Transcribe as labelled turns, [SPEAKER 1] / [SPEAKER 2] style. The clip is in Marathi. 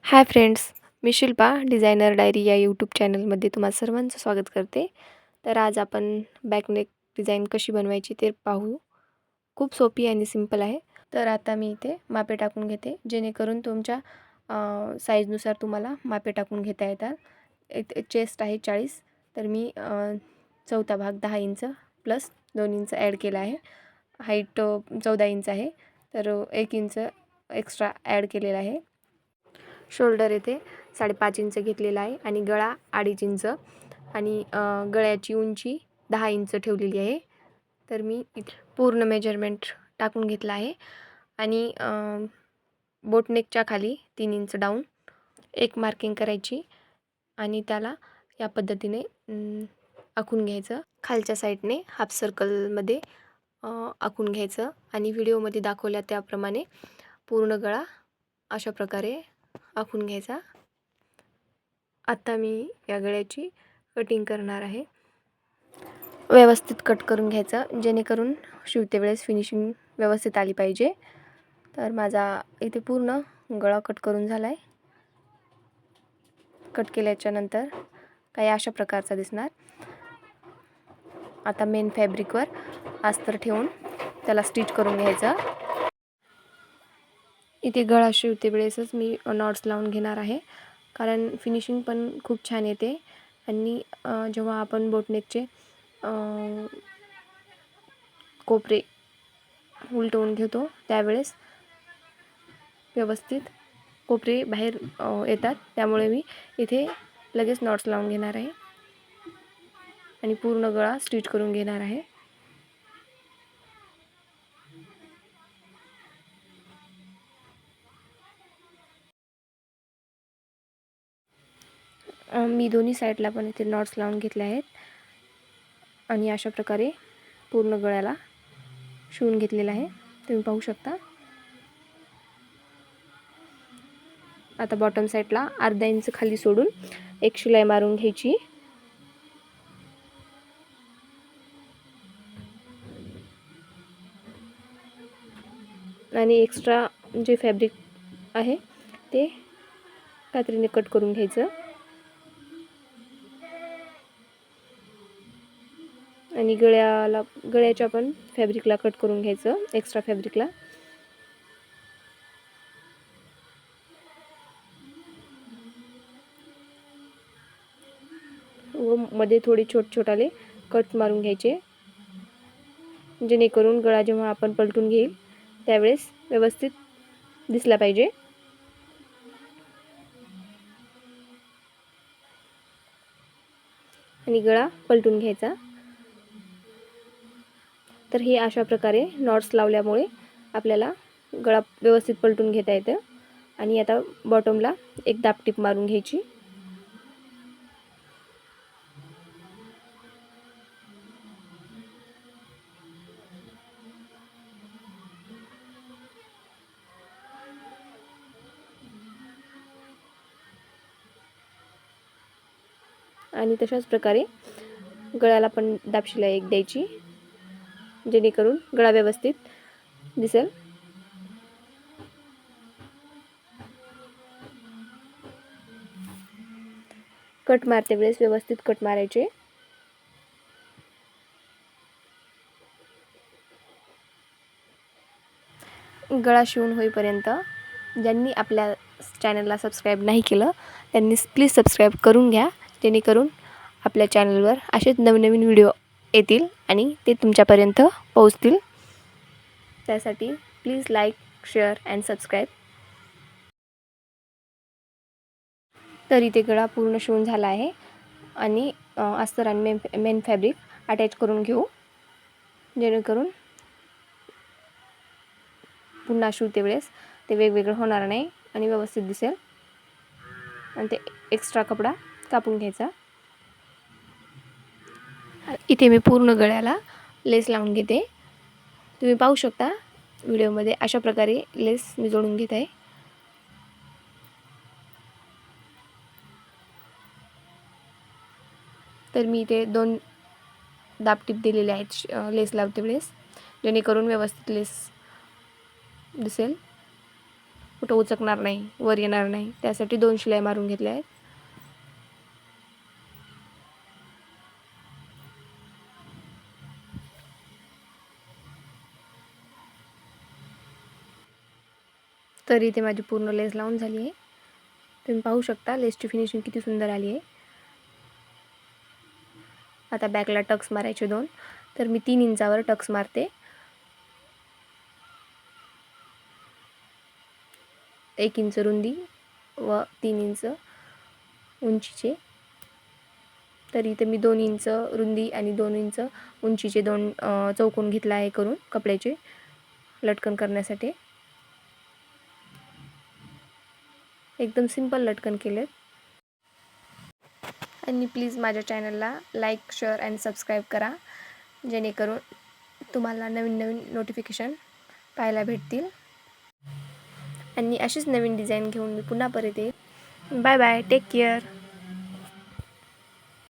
[SPEAKER 1] हाय फ्रेंड्स, मी शिल्पा डिझायनर डायरी या यूट्यूब चॅनलमध्ये तुम्हा सर्वांचं स्वागत करते. तर आज आपण बॅकनेक डिझाईन कशी बनवायची ते पाहू. खूप सोपी आणि सिंपल आहे. तर आता मी इथे मापे टाकून घेते, जेणेकरून तुमच्या साईजनुसार तुम्हाला मापे टाकून घेता येतात. इथे चेस्ट आहे 40, तर मी चौथा भाग 10 इंच प्लस 2 इंच ॲड केला आहे. हाईट 14 इंच आहे, तर 1 इंच एक्स्ट्रा ॲड केलेला आहे. शोल्डर येथे 5.5 इंच घेतलेला आहे आणि गळा 2.5 इंच आणि गळ्याची उंची 10 इंच ठेवलेली आहे. तर मी पूर्ण मेजरमेंट टाकून घेतला आहे आणि बोटनेकच्या खाली 3 इंच डाऊन एक मार्किंग करायची आणि त्याला या पद्धतीने आखून घ्यायचं. खालच्या साईडने हाफ सर्कलमध्ये आखून घ्यायचं आणि व्हिडिओमध्ये दाखवल्या त्याप्रमाणे पूर्ण गळा अशा प्रकारे आखून घ्यायचा. आता मी या गळ्याची कटिंग करणार आहे. व्यवस्थित कट करून घ्यायचं, जेणेकरून शिवते वेळेस फिनिशिंग व्यवस्थित आली पाहिजे. तर माझा इथे पूर्ण गळा कट करून झाला आहे. कट केल्याच्या नंतर काही अशा प्रकारचा दिसणार. आता मेन फॅब्रिकवर अस्तर ठेवून त्याला स्टिच करून घ्यायचं. इथे गळा शिवते वेळेसच मी नॉट्स लावून घेणार आहे, कारण फिनिशिंग पण खूप छान येते. आणि जेव्हा आपण बोटनेकचे कोपरे उलटवून घेतो त्यावेळेस व्यवस्थित कोपरे बाहेर येतात. त्यामुळे मी इथे लगेच नॉट्स लावून घेणार आहे आणि पूर्ण गळा स्टिच करून घेणार आहे. मी दोन्ही साईडला पण इथे नॉट्स लावून घेतले आहेत आणि अशा प्रकारे पूर्ण गळ्याला शिवून घेतलेला आहे, तुम्ही पाहू शकता. आता बॉटम साईडला अर्धा इंच खाली सोडून एक शिलाई मारून घ्यायची. आणि एक्स्ट्रा जे फॅब्रिक आहे ते कात्रीने कट करून घ्यायचं आणि गळ्याच्या पण फॅब्रिकला कट करून घ्यायचं, एक्स्ट्रा फॅब्रिकला. व मध्ये थोडे छोटे कट मारून घ्यायचे, जेणेकरून गळा जेव्हा आपण पलटून घेईल त्यावेळेस व्यवस्थित दिसला पाहिजे. आणि गळा पलटून घ्यायचा. तर हे अशा प्रकारे नॉट्स लावल्यामुळे आपल्याला गळा व्यवस्थित पलटून घेता येतं. आणि आता बॉटमला एक दाबटीप मारून घ्यायची. आणि तशाच प्रकारे गळ्याला पण दाबशिलाई एक द्यायची, जेणेकरून गळा व्यवस्थित दिसेल. कट मारते वेळेस व्यवस्थित कट मारायचे. गळा शिवून होईपर्यंत ज्यांनी आपल्या चॅनलला सबस्क्राईब नाही केलं त्यांनी प्लीज सबस्क्राईब करून घ्या, जेणेकरून आपल्या चॅनलवर असेच नवनवीन व्हिडिओ येतील आणि ते तुमच्यापर्यंत पोहोचतील. त्यासाठी please like, share and subscribe. तर इथे गळा पूर्ण शिवून झाला आहे आणि अस्तर आणि मेन फॅब्रिक अटॅच करून घेऊ, जेणेकरून पुन्हा शिवते वेळेस ते वेगवेगळं होणार नाही आणि व्यवस्थित दिसेल. आणि ते एक्स्ट्रा कपडा कापून घ्यायचा. इथे मी पूर्ण गळ्याला लेस लावून घेते. तुम्ही पाहू शकता व्हिडिओमध्ये अशा प्रकारे लेस मी जोडून घेत आहे. तर मी इथे 2 दाबटीप दिलेले आहेत लेस लावते वेळेस, जेणेकरून व्यवस्थित लेस दिसेल. कुठं उचकणार नाही, वर येणार नाही, त्यासाठी 2 शिलाई मारून घेतल्या आहेत. तर इथे माझी पूर्ण लेस लावून झाली आहे. तुम्ही पाहू शकता लेसची फिनिशिंग किती सुंदर आली आहे. आता बॅकला टक्स मारायचे 2. तर मी 3 इंचावर टक्स मारते. 1 इंच रुंदी व 3 इंच उंचीचे. तर इथे मी 2 इंच रुंदी आणि 2 इंच उंचीचे 2 चौकोन घेतला आहे करून कपड्याचे लटकन करण्यासाठी. एकदम सिंपल लटकन केलेत. आणि प्लीज माझ्या चॅनलला लाईक, शेअर आणि सबस्क्राईब करा, जेणेकरून तुम्हाला नवीन नवीन नोटिफिकेशन पाहायला भेटतील. आणि अशीच नवीन डिझाईन घेऊन मी पुन्हा परत येईल. Bye bye, take care.